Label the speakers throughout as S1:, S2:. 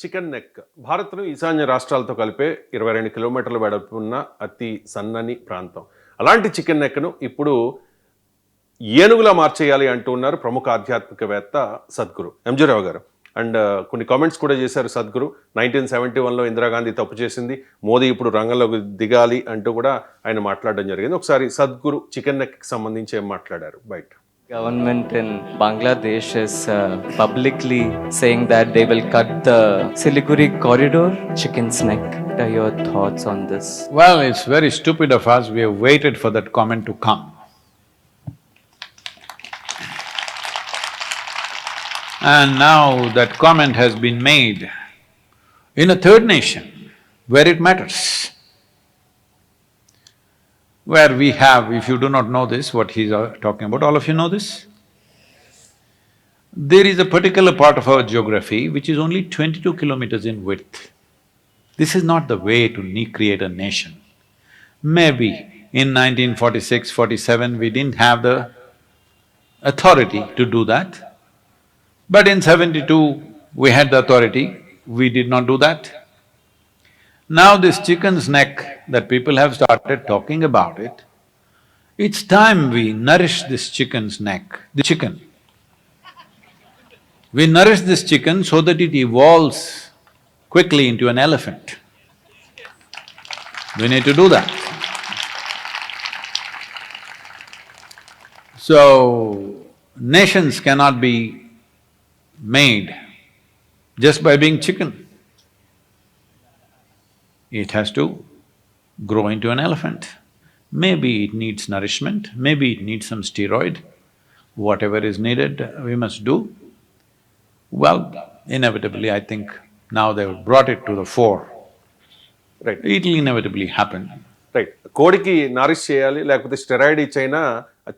S1: Chicken neck భారత్ను ఈశాన్య రాష్ట్రాలతో కలిపే 22 కిలోమీటర్ల వెడల్పు ఉన్న అతి సన్నని ప్రాంతం. అలాంటి చికెన్ నెక్ను ఇప్పుడు ఏనుగులా మార్చేయాలి అంటూ ఉన్నారు ప్రముఖ ఆధ్యాత్మికవేత్త సద్గురు ఎంజీ రావు గారు. అండ్ కొన్ని కామెంట్స్ కూడా చేశారు సద్గురు. 1971లో ఇందిరాగాంధీ తప్పు చేసింది, మోదీ ఇప్పుడు రంగంలోకి దిగాలి అంటూ కూడా ఆయన మాట్లాడడం జరిగింది. ఒకసారి సద్గురు చికెన్ నెక్కి సంబంధించి ఏం మాట్లాడారు బయట.
S2: Government in Bangladesh is publicly saying that they will cut the Siliguri corridor, chicken's neck. What are your thoughts on this?
S3: Well, it's very stupid of us. We have waited for that comment to come. And now that comment has been made in a third nation where it matters. Where we have, if you do not know this, what he's talking about, all of you know this? There is a particular part of our geography which is only 22 kilometers in width. This is not the way to create a nation. Maybe in 1946-47 we didn't have the authority to do that, but in 72 we had the authority, we did not do that. Now this chicken's neck that people have started talking about it, it's time we nourish this chicken's neck, the chicken. We nourish this chicken so that it evolves quickly into an elephant. We need to do that. So, nations cannot be made just by being chicken. It has to grow into an elephant. Maybe it needs nourishment, maybe it needs some steroid. Whatever is needed, we must do. Well, inevitably, I think now they've brought it to the fore.
S1: Right.
S3: It'll inevitably happen.
S1: Right. కోడికి nourish చేయాలి, లేకపోతే steroid ఇచ్చైనా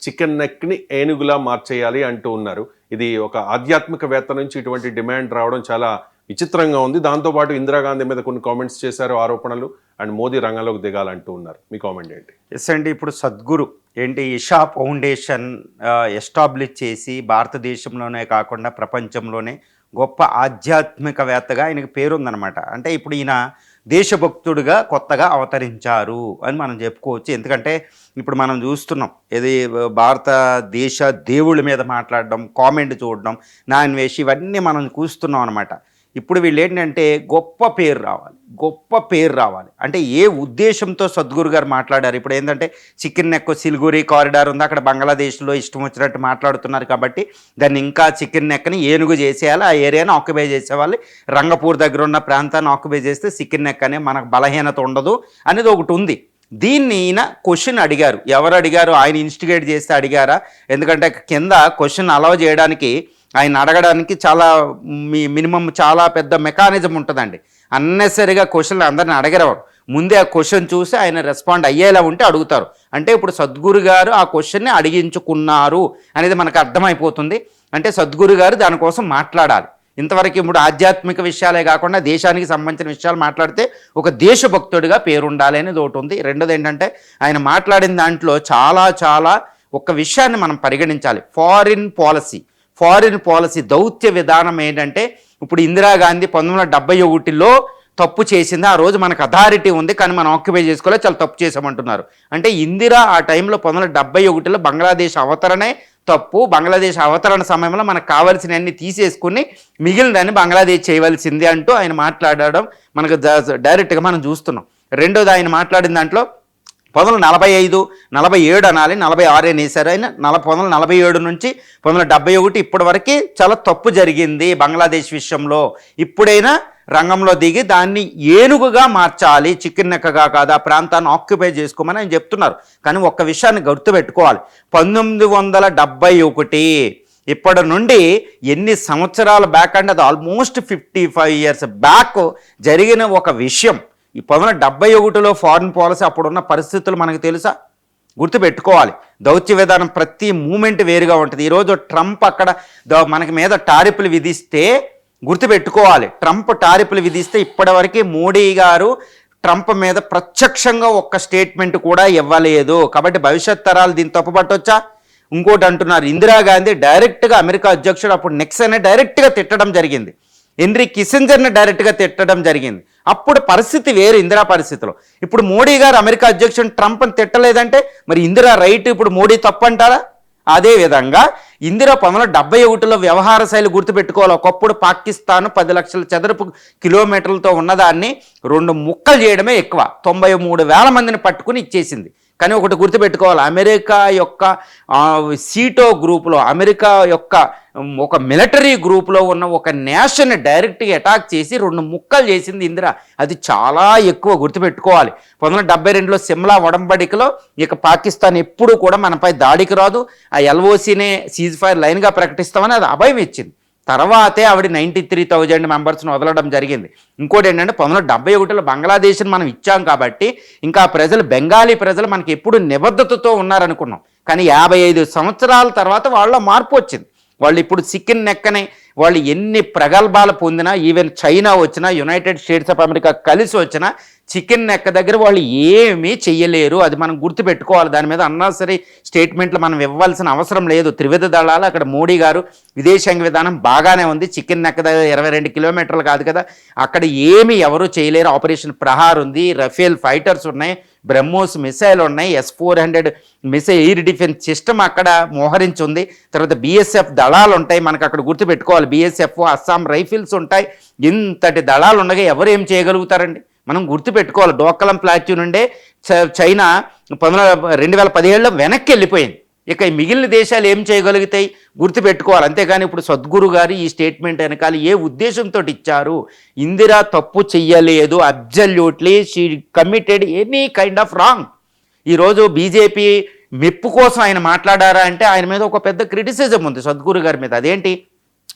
S1: chicken నెక్ని ఏనుగులా మార్చేయాలి అంటూ ఉన్నారు. ఇది ఒక ఆధ్యాత్మికవేత్త నుంచి ఇటువంటి డిమాండ్ రావడం చాలా విచిత్రంగా ఉంది. దాంతోపాటు ఇందిరాగాంధీ మీద కొన్ని కామెంట్స్ చేశారు, ఆరోపణలు. అండ్ మోదీ రంగంలోకి దిగాలంటూ ఉన్నారు. మీ కామెంట్ ఏంటి?
S4: ఎస్ అండి, ఇప్పుడు సద్గురు ఇషా ఫౌండేషన్ ఎస్టాబ్లిష్ చేసి భారతదేశంలోనే కాకుండా ప్రపంచంలోనే గొప్ప ఆధ్యాత్మికవేత్తగా ఆయనకి పేరుందనమాట. అంటే ఇప్పుడు ఈయన దేశభక్తుడిగా కొత్తగా అవతరించారు అని మనం చెప్పుకోవచ్చు. ఎందుకంటే ఇప్పుడు మనం చూస్తున్నాం, ఇది భారతదేశ దేవుళ్ళ మీద మాట్లాడడం, కామెంట్ చూడడం, నాన్ వేసి ఇవన్నీ మనం చూస్తున్నాం అనమాట. ఇప్పుడు వీళ్ళు ఏంటంటే గొప్ప పేరు రావాలి అంటే ఏ ఉద్దేశంతో సద్గురు గారు మాట్లాడారు. ఇప్పుడు ఏంటంటే చికెన్ నెక్ సిలిగురి కారిడార్ ఉంది, అక్కడ బంగ్లాదేశ్లో ఇష్టం వచ్చినట్టు మాట్లాడుతున్నారు కాబట్టి దాన్ని ఇంకా చికెన్ నెక్ని ఏనుగు చేసేయాలి, ఆ ఏరియాని ఆక్యుపై చేసేవాళ్ళు, రంగపూర్ దగ్గర ఉన్న ప్రాంతాన్ని ఆక్యుపై చేస్తే చికెన్ నెక్ అనే మనకు బలహీనత ఉండదు అనేది ఒకటి ఉంది. దీన్ని ఈయన క్వశ్చన్ అడిగారు. ఎవరు అడిగారు? ఆయన ఇన్స్టిగేట్ చేస్తే అడిగారా? ఎందుకంటే కింద క్వశ్చన్ అలౌ చేయడానికి, ఆయన అడగడానికి చాలా మినిమం చాలా పెద్ద మెకానిజం ఉంటుందండి. అన్నెసరిగా క్వశ్చన్లు అందరిని అడగరేవారు. ముందే ఆ క్వశ్చన్ చూసి ఆయన రెస్పాండ్ అయ్యేలా ఉంటే అడుగుతారు. అంటే ఇప్పుడు సద్గురు గారు ఆ క్వశ్చన్ని అడిగించుకున్నారు అనేది మనకు అర్థమైపోతుంది. అంటే సద్గురు గారు దానికోసం మాట్లాడాలి. ఇంతవరకు ఇప్పుడు ఆధ్యాత్మిక విషయాలే కాకుండా దేశానికి సంబంధించిన విషయాలు మాట్లాడితే ఒక దేశభక్తుడిగా పేరుండాలి అనేది ఒకటి ఉంది. రెండోది ఏంటంటే ఆయన మాట్లాడిన దాంట్లో చాలా ఒక విషయాన్ని మనం పరిగణించాలి. ఫారిన్ పాలసీ దౌత్య విధానం ఏంటంటే, ఇప్పుడు ఇందిరాగాంధీ 1971లో తప్పు చేసింది. ఆ రోజు మనకు అథారిటీ ఉంది కానీ మనం ఆక్యుపై చేసుకోలే, చాలా తప్పు చేసామంటున్నారు. అంటే ఇందిరా ఆ టైంలో 1971లో బంగ్లాదేశ్ అవతరణే తప్పు. బంగ్లాదేశ్ అవతరణ సమయంలో మనకు కావాల్సినవన్నీ తీసేసుకుని మిగిలినదాన్ని బంగ్లాదేశ్ చేయవలసింది అంటూ ఆయన మాట్లాడడం మనకు డైరెక్ట్గా మనం చూస్తున్నాం. రెండోది ఆయన మాట్లాడిన దాంట్లో 1945, 47 అనాలి, 46 అనేసారు ఆయన. 1947 నుంచి 1971 ఇప్పటి వరకు చాలా తప్పు జరిగింది బంగ్లాదేశ్ విషయంలో. ఇప్పుడైనా రంగంలో దిగి దాన్ని ఏనుగుగా మార్చాలి, చికెన్ నెక్కగా కాదు, ఆ ప్రాంతాన్ని ఆక్యుపై చేసుకోమని ఆయన చెప్తున్నారు. కానీ ఒక్క విషయాన్ని గుర్తుపెట్టుకోవాలి, 1971 ఇప్పటి నుండి ఎన్ని సంవత్సరాల బ్యాక్ అంటే అది ఆల్మోస్ట్ 55 years బ్యాక్ జరిగిన ఒక విషయం. ఈ 1971లో ఫారిన్ పాలసీ అప్పుడున్న పరిస్థితులు మనకు తెలుసా? గుర్తుపెట్టుకోవాలి. దౌత్య విధానం ప్రతి మూమెంట్ వేరుగా ఉంటుంది. ఈరోజు ట్రంప్ అక్కడ మనకి మీద టారిఫ్లు విధిస్తే గుర్తుపెట్టుకోవాలి, ట్రంప్ టారిఫ్లు విధిస్తే ఇప్పటివరకు మోడీ గారు ట్రంప్ మీద ప్రత్యక్షంగా ఒక్క స్టేట్మెంట్ కూడా ఇవ్వలేదు. కాబట్టి భవిష్యత్ తరాలు దీన్ని తప్పుపట్టొచ్చా? ఇంకోటి అంటున్నారు, ఇందిరాగాంధీ డైరెక్ట్గా అమెరికా అధ్యక్షుడు అప్పుడు నిక్సన్ డైరెక్ట్గా తిట్టడం జరిగింది. హెన్రీ కిస్సింజర్ని డైరెక్ట్గా తిట్టడం జరిగింది. అప్పుడు పరిస్థితి వేరు ఇందిరా పరిస్థితిలో. ఇప్పుడు మోడీ గారు అమెరికా అధ్యక్షుడు ట్రంప్ని తిట్టలేదంటే మరి ఇందిరా రైట్, ఇప్పుడు మోడీ తప్పు అంటారా? అదేవిధంగా ఇందిరా 1971లో వ్యవహార శైలి గుర్తుపెట్టుకోవాలి. ఒకప్పుడు పాకిస్తాన్ 10 లక్షల చదరపు కిలోమీటర్లతో ఉన్నదాన్ని 2 ముక్కలు చేయడమే ఎక్కువ. 93,000 మందిని పట్టుకుని ఇచ్చేసింది. కానీ ఒకటి గుర్తుపెట్టుకోవాలి, అమెరికా యొక్క సీటో గ్రూపులో, అమెరికా యొక్క ఒక మిలిటరీ గ్రూప్లో ఉన్న ఒక నేషన్ని డైరెక్ట్గా అటాక్ చేసి 2 ముక్కలు చేసింది ఇందిరా. అది చాలా ఎక్కువ గుర్తుపెట్టుకోవాలి. 1972లో సిమ్లా ఒడంబడికలో ఇక పాకిస్తాన్ ఎప్పుడు కూడా మనపై దాడికి రాదు, ఆ ఎల్ఓసీనే సీజ్ ఫైర్ లైన్గా ప్రకటిస్తామని అది అభయం ఇచ్చింది. తర్వాతే ఆవిడ 93,000 మెంబర్స్ని వదలడం జరిగింది. ఇంకోటి ఏంటంటే 1971లో బంగ్లాదేశ్ని మనం ఇచ్చాం కాబట్టి ఇంకా ప్రజలు, బెంగాలీ ప్రజలు మనకి ఎప్పుడు నిబద్ధతతో ఉన్నారనుకున్నాం. కానీ 55 సంవత్సరాల తర్వాత వాళ్ళ మార్పు వచ్చింది. వాళ్ళు ఇప్పుడు చికెన్ నెక్కనే వాళ్ళు ఎన్ని ప్రగల్భాలు పొందినా, ఈవెన్ చైనా వచ్చినా, యునైటెడ్ స్టేట్స్ ఆఫ్ అమెరికా కలిసి వచ్చినా చికెన్ నెక్క దగ్గర వాళ్ళు ఏమీ చెయ్యలేరు. అది మనం గుర్తుపెట్టుకోవాలి. దాని మీద అన్నసరి స్టేట్మెంట్లు మనం ఇవ్వాల్సిన అవసరం లేదు. త్రివిధ దళాలు అక్కడ మోడీ గారు విదేశాంగ విధానం బాగానే ఉంది. చికెన్ నెక్క దగ్గర 22 కిలోమీటర్లు కాదు కదా, అక్కడ ఏమీ ఎవరు చేయలేరు. ఆపరేషన్ ప్రహార్ ఉంది, రఫేల్ ఫైటర్స్ ఉన్నాయి, బ్రహ్మోస్ మిసైల్ ఉన్నాయి, S-400 missile air defence system అక్కడ మోహరించి ఉంది. తర్వాత BSF దళాలు ఉంటాయి మనకు అక్కడ గుర్తుపెట్టుకోవాలి. BSF, అస్సాం రైఫిల్స్ ఉంటాయి. ఇంతటి దళాలు ఉండగా ఎవరు ఏం చేయగలుగుతారండి? మనం గుర్తుపెట్టుకోవాలి. డోకలం ప్లాట్యూ నుండే చైనా 2017లో వెనక్కి వెళ్ళిపోయింది. ఇక ఈ మిగిలిన దేశాలు ఏం చేయగలుగుతాయి గుర్తుపెట్టుకోవాలి. అంతేగాని ఇప్పుడు సద్గురు గారు ఈ స్టేట్మెంట్ వెనకాల ఏ ఉద్దేశంతో ఇచ్చారు? ఇందిరా తప్పు చెయ్యలేదు, absolutely she committed any kind of wrong. ఈరోజు బీజేపీ మెప్పు కోసం ఆయన మాట్లాడారా అంటే ఆయన మీద ఒక పెద్ద క్రిటిసిజం ఉంది సద్గురు గారి మీద. అదేంటి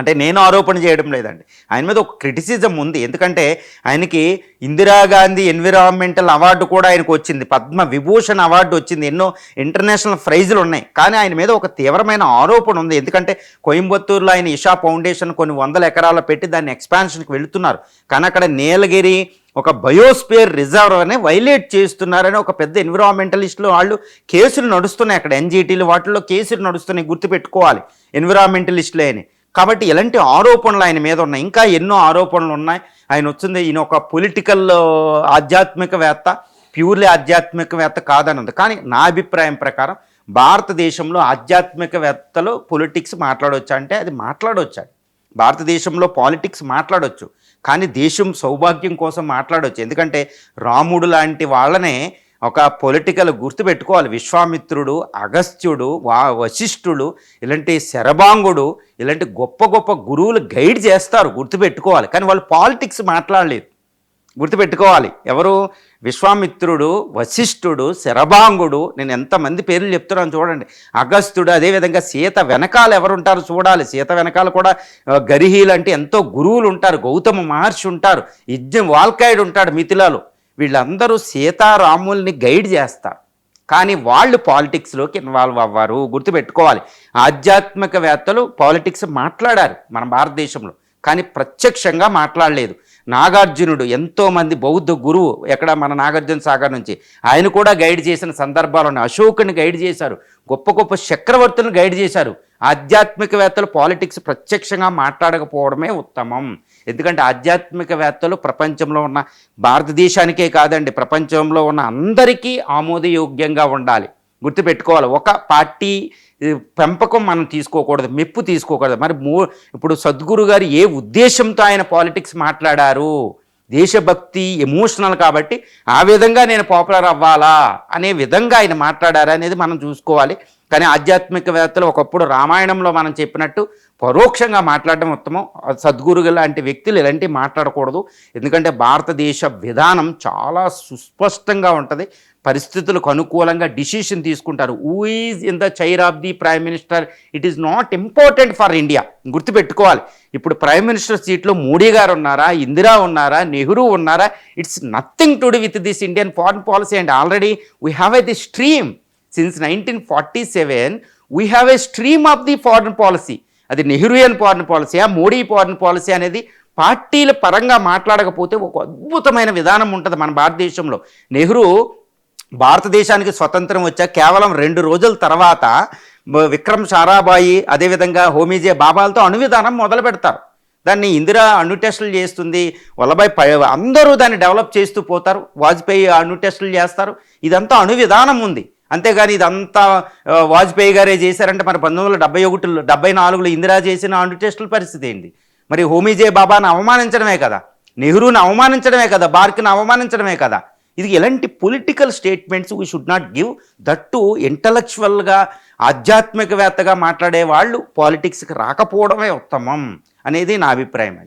S4: అంటే నేను ఆరోపణ చేయడం లేదండి, ఆయన మీద ఒక క్రిటిసిజం ఉంది. ఎందుకంటే ఆయనకి ఇందిరాగాంధీ ఎన్విరాన్మెంటల్ అవార్డు కూడా ఆయనకు వచ్చింది, పద్మ విభూషణ్ అవార్డు వచ్చింది, ఎన్నో ఇంటర్నేషనల్ ప్రైజులు ఉన్నాయి. కానీ ఆయన మీద ఒక తీవ్రమైన ఆరోపణ ఉంది. ఎందుకంటే కోయంబత్తూరులో ఆయన ఇషా ఫౌండేషన్ కొన్ని 100 ఎకరాలు పెట్టి దాన్ని ఎక్స్పాన్షన్కి వెళుతున్నారు. కానీ అక్కడ నీలగిరి ఒక బయోస్పియర్ రిజర్వ్ అని వైలేట్ చేస్తున్నారని ఒక పెద్ద ఎన్విరాన్మెంటలిస్టులు వాళ్ళు కేసులు నడుస్తున్నాయి. అక్కడ NGTలు వాటిల్లో కేసులు నడుస్తున్నాయి, గుర్తుపెట్టుకోవాలి ఎన్విరాన్మెంటలిస్టులే అని. కాబట్టి ఇలాంటి ఆరోపణలు ఆయన మీద ఉన్నాయి. ఇంకా ఎన్నో ఆరోపణలు ఉన్నాయి. ఆయన వచ్చింది, ఈయన ఒక పొలిటికల్ ఆధ్యాత్మికవేత్త, ప్యూర్లీ ఆధ్యాత్మికవేత్త కాదని ఉంది. కానీ నా అభిప్రాయం ప్రకారం భారతదేశంలో ఆధ్యాత్మికవేత్తలు పొలిటిక్స్ మాట్లాడవచ్చు అంటే అది మాట్లాడవచ్చు. భారతదేశంలో పాలిటిక్స్ మాట్లాడవచ్చు, కానీ దేశం సౌభాగ్యం కోసం మాట్లాడవచ్చు. ఎందుకంటే రాముడు లాంటి వాళ్ళనే ఒక పొలిటికల్ గుర్తుపెట్టుకోవాలి. విశ్వామిత్రుడు, అగస్త్యుడు, వశిష్ఠుడు, ఇలాంటి శరభాంగుడు, ఇలాంటి గొప్ప గొప్ప గురువులు గైడ్ చేస్తారు, గుర్తుపెట్టుకోవాలి. కానీ వాళ్ళు పాలిటిక్స్ మాట్లాడలేదు, గుర్తుపెట్టుకోవాలి. ఎవరు? విశ్వామిత్రుడు, వశిష్ఠుడు, శరభాంగుడు, నేను ఎంతమంది పేర్లు చెప్తున్నాను చూడండి, అగస్త్యుడు. అదేవిధంగా సీత వెనకాల ఎవరుంటారు చూడాలి. సీత వెనకాల కూడా గరిహీలు అంటే ఎంతో గురువులు ఉంటారు. గౌతమ మహర్షి ఉంటారు, వాల్కాయుడు ఉంటాడు మిథిలాలో. వీళ్ళందరూ సీతారాముల్ని గైడ్ చేస్తారు, కానీ వాళ్ళు పాలిటిక్స్లోకి ఇన్వాల్వ్ అవ్వరు, గుర్తుపెట్టుకోవాలి. ఆధ్యాత్మికవేత్తలు పాలిటిక్స్ మాట్లాడారు మన భారతదేశంలో, కానీ ప్రత్యక్షంగా మాట్లాడలేదు. నాగార్జునుడు ఎంతోమంది బౌద్ధ గురువు, ఎక్కడ మన నాగార్జున సాగర్ నుంచి, ఆయన కూడా గైడ్ చేసిన సందర్భాలు ఉన్నాయి. అశోకుని గైడ్ చేశారు, గొప్ప గొప్ప చక్రవర్తులను గైడ్ చేశారు. ఆధ్యాత్మికవేత్తలు పాలిటిక్స్ ప్రత్యక్షంగా మాట్లాడకపోవడమే ఉత్తమం. ఎందుకంటే ఆధ్యాత్మికవేత్తలు ప్రపంచంలో ఉన్న, భారతదేశానికే కాదండి, ప్రపంచంలో ఉన్న అందరికీ ఆమోదయోగ్యంగా ఉండాలి, గుర్తుపెట్టుకోవాలి. ఒక పార్టీ పెంపకం మనం తీసుకోకూడదు, మెప్పు తీసుకోకూడదు. మరి ఇప్పుడు సద్గురు గారు ఏ ఉద్దేశంతో ఆయన పాలిటిక్స్ మాట్లాడారు? దేశభక్తి, ఎమోషనల్ కాబట్టి ఆ విధంగా నేను పాపులర్ అవ్వాలా అనే విధంగా ఆయన మాట్లాడారా అనేది మనం చూసుకోవాలి. కానీ ఆధ్యాత్మికవేత్తలు ఒకప్పుడు రామాయణంలో మనం చెప్పినట్టు పరోక్షంగా మాట్లాడడం ఉత్తమం. సద్గురు లాంటి వ్యక్తులు ఇలాంటివి మాట్లాడకూడదు. ఎందుకంటే భారతదేశ విధానం చాలా సుస్పష్టంగా ఉంటుంది, పరిస్థితులకు అనుకూలంగా డిసిషన్ తీసుకుంటారు. Who is in the chair of the prime minister, it is not important for India, గుర్తుపెట్టుకోవాలి. ఇప్పుడు ప్రైమ్ మినిస్టర్ సీట్లో మోడీ గారు ఉన్నారా, ఇందిరా ఉన్నారా, నెహ్రూ ఉన్నారా, it's nothing to do with this Indian foreign policy. And already we have the stream since 1947 we have a stream of the foreign policy. అది నెహ్రూయన్ foreign పాలసీయా, Modi foreign policy అనేది పార్టీల పరంగా మాట్లాడకపోతే ఒక అద్భుతమైన విధానం ఉంటుంది మన భారతదేశంలో. నెహ్రూ భారతదేశానికి స్వతంత్రం వచ్చా కేవలం 2 రోజుల తర్వాత విక్రమ్ సారాభాయి, అదేవిధంగా హోమీజే బాబాలతో అణు విధానం మొదలు పెడతారు. దాన్ని ఇందిరా అణు టెస్టులు చేస్తుంది, అందరూ దాన్ని డెవలప్ చేస్తూ పోతారు, వాజ్పేయి అణు టెస్టులు చేస్తారు. ఇదంతా అణు విధానం ఉంది. అంతేగాని ఇదంతా వాజ్పేయి గారే చేశారంటే మరి 1974లో ఇందిరా చేసిన అణు టెస్టుల పరిస్థితి ఏంటి? మరి హోమీజే బాబాను అవమానించడమే కదా, నెహ్రూని అవమానించడమే కదా, బార్క్ని అవమానించడమే కదా. ఇది ఎలాంటి political statements we should not give. That ఇంటలెక్చువల్గా ఆధ్యాత్మికవేత్తగా మాట్లాడే వాళ్ళు పాలిటిక్స్కి రాకపోవడమే ఉత్తమం అనేది నా అభిప్రాయం అండి.